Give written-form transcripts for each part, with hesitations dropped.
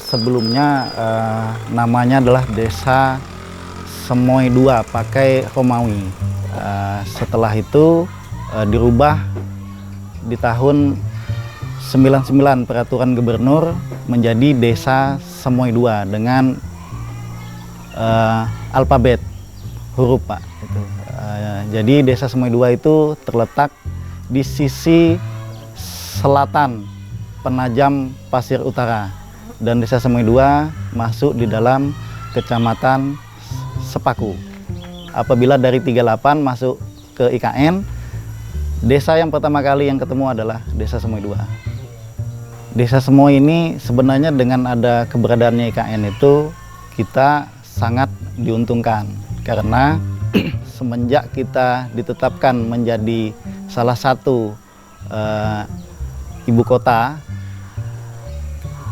sebelumnya namanya adalah Desa Semoy 2 pakai Romawi. Setelah itu dirubah di tahun 99 peraturan gubernur menjadi Desa Semoy 2 dengan alfabet huruf, Pak. Jadi Desa Semoy 2 itu terletak di sisi selatan Penajam Pasir Utara, dan Desa Semoy 2 masuk di dalam Kecamatan Sepaku. Apabila dari 38 masuk ke IKN, desa yang pertama kali yang ketemu adalah Desa Semoy 2. Desa Semoy ini sebenarnya dengan ada keberadaannya IKN itu kita sangat diuntungkan, karena semenjak kita ditetapkan menjadi salah satu ibu kota,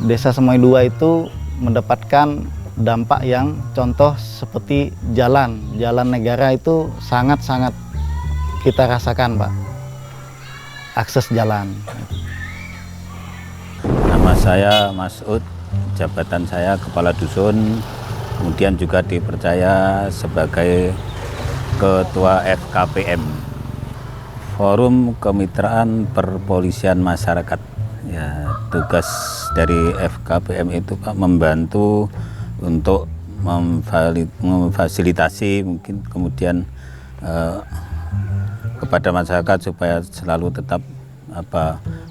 Desa Semoy 2 itu mendapatkan dampak yang contoh seperti jalan negara itu sangat-sangat kita rasakan, Pak. Akses jalan. Nama saya Masud, jabatan saya Kepala Dusun, kemudian juga dipercaya sebagai Ketua FKPM, Forum Kemitraan Perpolisian Masyarakat. Ya, tugas dari FKPM itu, Pak, membantu untuk memfasilitasi mungkin kemudian kepada masyarakat supaya selalu tetap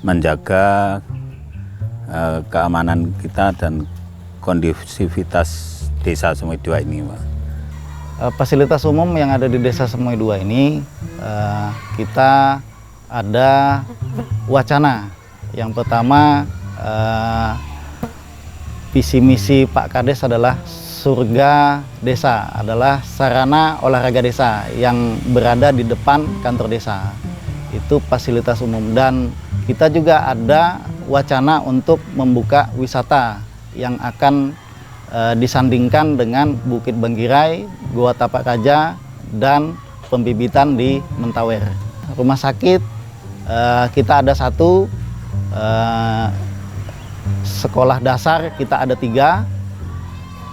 menjaga keamanan kita dan kondusivitas Desa Semoy 2 ini, Pak. Fasilitas umum yang ada di Desa Semoy 2 ini kita ada wacana. Yang pertama, visi misi Pak Kades adalah surga desa, adalah sarana olahraga desa yang berada di depan kantor desa. Itu fasilitas umum, dan kita juga ada wacana untuk membuka wisata yang akan disandingkan dengan Bukit Banggirai, Goa Tapak Raja, dan pembibitan di Mentawer. Rumah sakit kita ada 1, sekolah dasar kita ada 3,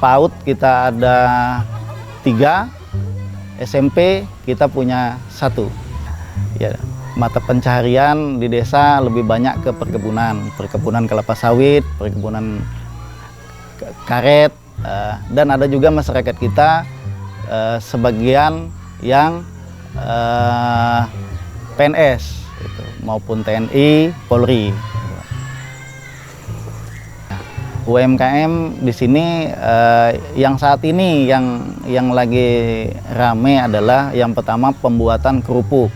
PAUD kita ada 3, SMP kita punya 1. Ya, mata pencaharian di desa lebih banyak ke perkebunan kelapa sawit, perkebunan karet, dan ada juga masyarakat kita sebagian yang PNS gitu, maupun TNI, Polri. UMKM di sini yang saat ini yang lagi rame adalah yang pertama pembuatan kerupuk.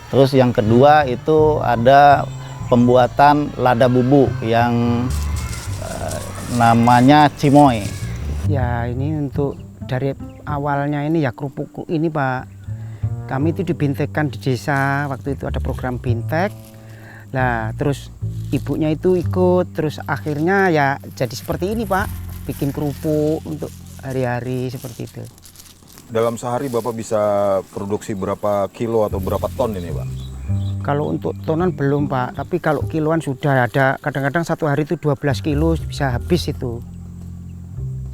Terus yang kedua itu ada pembuatan lada bubuk yang namanya Cimoy. Ya, ini untuk dari awalnya ini ya kerupuk ini, Pak. Kami itu dibintekkan di desa, waktu itu ada program bintek. Nah, terus ibunya itu ikut, terus akhirnya ya jadi seperti ini, Pak. Bikin kerupuk untuk hari-hari seperti itu. Dalam sehari Bapak bisa produksi berapa kilo atau berapa ton ini, Pak? Kalau untuk tonan belum, Pak, tapi kalau kiloan sudah ada. Kadang-kadang satu hari itu 12 kilo bisa habis itu.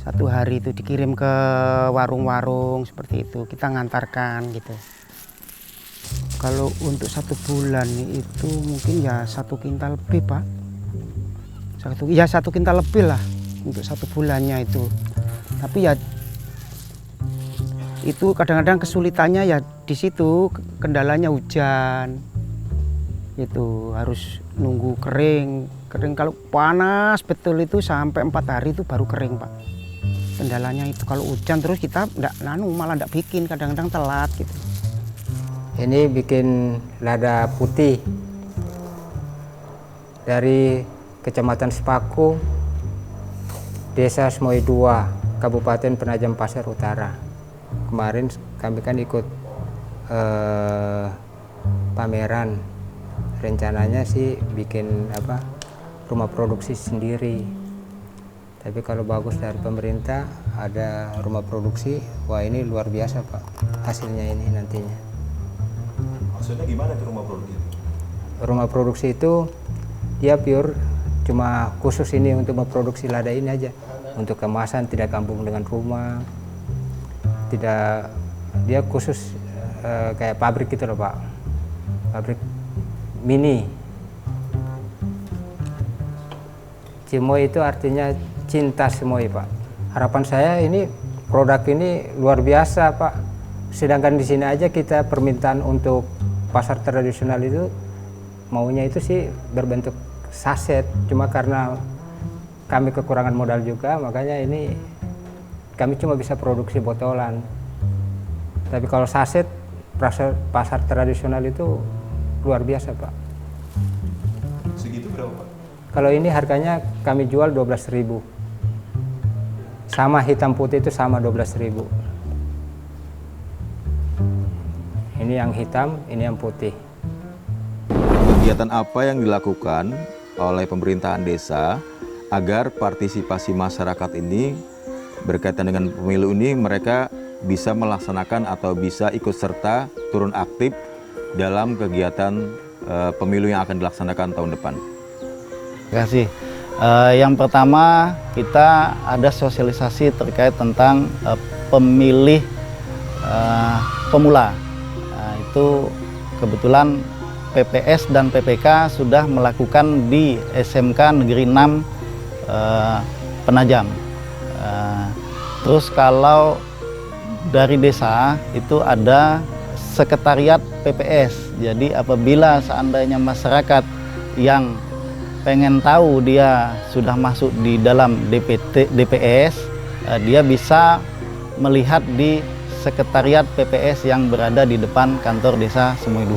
Satu hari itu dikirim ke warung-warung seperti itu, kita ngantarkan gitu. Kalau untuk 1 bulan itu mungkin ya 1 kintal lebih, Pak. 1 kintal lebih lah untuk 1 bulannya itu. Tapi ya itu kadang-kadang kesulitannya ya di situ, kendalanya hujan. Itu harus nunggu kering kalau panas betul itu sampai 4 hari itu baru kering, Pak. Kendalanya itu kalau hujan terus kita malah enggak bikin, kadang-kadang telat gitu. Ini bikin lada putih dari Kecamatan Sepaku, Desa Semoy 2, Kabupaten Penajam Pasir Utara. Kemarin kami kan ikut pameran. Rencananya sih bikin rumah produksi sendiri. Tapi kalau bagus dari pemerintah ada rumah produksi, wah ini luar biasa, Pak, hasilnya ini nantinya. Maksudnya gimana itu rumah produksi? Rumah produksi itu dia pure cuma khusus ini untuk memproduksi lada ini aja. Untuk kemasan tidak kampung dengan rumah, tidak, dia khusus kayak pabrik gitu loh Pak, pabrik mini. Cimoy itu artinya cinta Simoy Pak. Harapan saya ini produk ini luar biasa Pak. Sedangkan di sini aja kita permintaan untuk pasar tradisional itu maunya itu sih berbentuk saset. Cuma karena kami kekurangan modal juga, makanya ini kami cuma bisa produksi botolan. Tapi kalau saset pasar tradisional itu luar biasa Pak. Segitu berapa Pak? Kalau ini harganya kami jual 12.000. Sama hitam putih itu sama 12.000. Ini yang hitam, ini yang putih. Kegiatan apa yang dilakukan oleh pemerintahan desa agar partisipasi masyarakat ini berkaitan dengan pemilu ini mereka bisa melaksanakan atau bisa ikut serta turun aktif dalam kegiatan pemilu yang akan dilaksanakan tahun depan? Terima kasih. Yang pertama, kita ada sosialisasi terkait tentang pemilih pemula. Itu kebetulan PPS dan PPK sudah melakukan di SMK Negeri 6 Penajam. Terus kalau dari desa itu ada sekretariat PPS. Jadi apabila seandainya masyarakat yang pengen tahu dia sudah masuk di dalam DPS, dia bisa melihat di sekretariat PPS yang berada di depan kantor desa Semoy 2.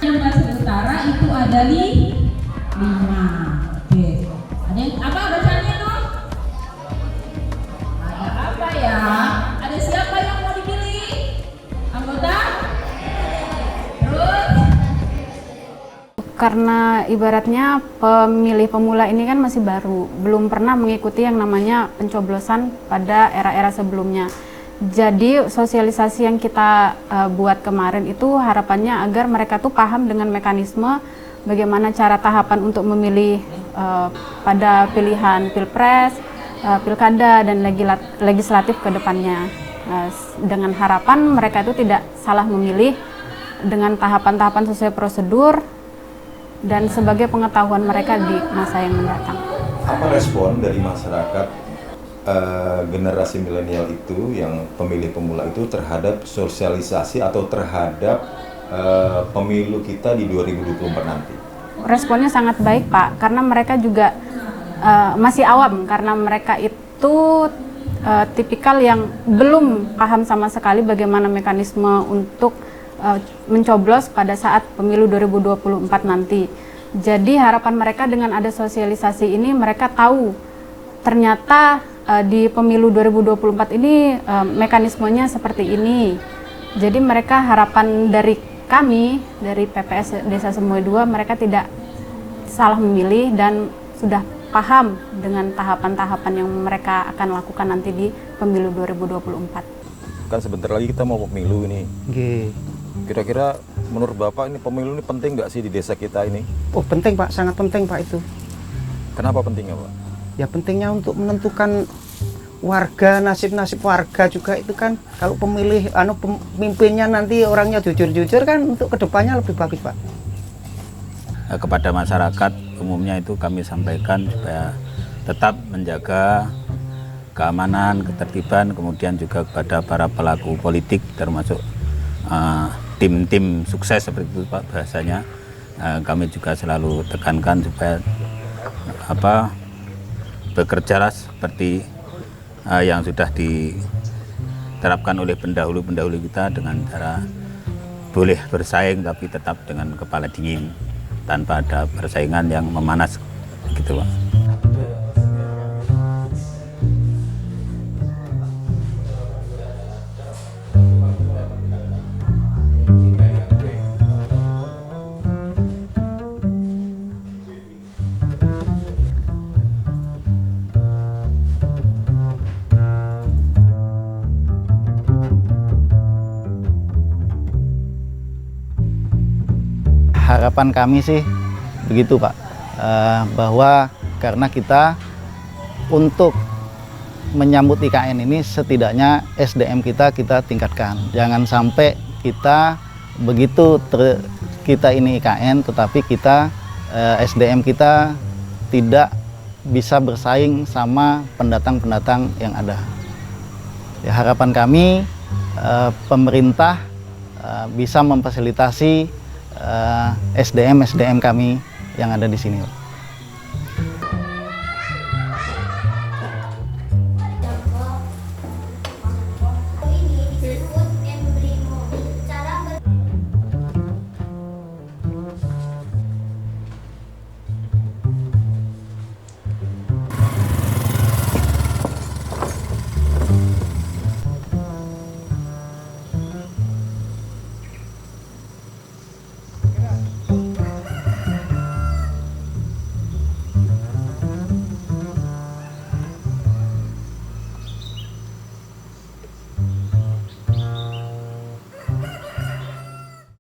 Yang Pasir Utara itu ada 5. Oke. Ada yang apa bacanya dong? Ada apa ya? Ada siapa yang mau dipilih? Anggota? Terus? Karena ibaratnya pemilih pemula ini kan masih baru, belum pernah mengikuti yang namanya pencoblosan pada era-era sebelumnya. Jadi sosialisasi yang kita buat kemarin itu harapannya agar mereka tuh paham dengan mekanisme bagaimana cara tahapan untuk memilih pada pilihan pilpres, pilkada dan legislatif ke depannya. Dengan harapan mereka itu tidak salah memilih dengan tahapan-tahapan sesuai prosedur dan sebagai pengetahuan mereka di masa yang mendatang. Apa respon dari masyarakat generasi milenial itu yang pemilih pemula itu terhadap sosialisasi atau terhadap pemilu kita di 2024 nanti? Responnya sangat baik Pak, karena mereka juga masih awam, karena mereka itu tipikal yang belum paham sama sekali bagaimana mekanisme untuk mencoblos pada saat pemilu 2024 nanti. Jadi harapan mereka dengan ada sosialisasi ini, mereka tahu ternyata di pemilu 2024 ini mekanismenya seperti ini. Jadi mereka harapan dari kami, dari PPS Desa Semoy 2, mereka tidak salah memilih dan sudah paham dengan tahapan-tahapan yang mereka akan lakukan nanti di pemilu 2024. Kan sebentar lagi kita mau pemilu ini. Kira-kira menurut Bapak ini pemilu ini penting nggak sih di desa kita ini? Oh penting Pak, sangat penting Pak itu. Kenapa pentingnya Pak? Ya pentingnya untuk menentukan warga, nasib-nasib warga juga itu kan. Kalau pemilih, pemimpinnya nanti orangnya jujur-jujur kan untuk kedepannya lebih bagus Pak. Kepada masyarakat umumnya itu kami sampaikan supaya tetap menjaga keamanan, ketertiban, kemudian juga kepada para pelaku politik termasuk tim-tim sukses seperti itu Pak bahasanya. Kami juga selalu tekankan supaya bekerjalah seperti yang sudah diterapkan oleh pendahulu-pendahulu kita dengan cara boleh bersaing tapi tetap dengan kepala dingin tanpa ada persaingan yang memanas gitu Pak. Harapan kami sih begitu Pak, bahwa karena kita untuk menyambut IKN ini setidaknya SDM kita tingkatkan. Jangan sampai kita begitu kita ini IKN tetapi kita SDM kita tidak bisa bersaing sama pendatang-pendatang yang ada. Ya, harapan kami pemerintah bisa memfasilitasi SDM kami yang ada di sini.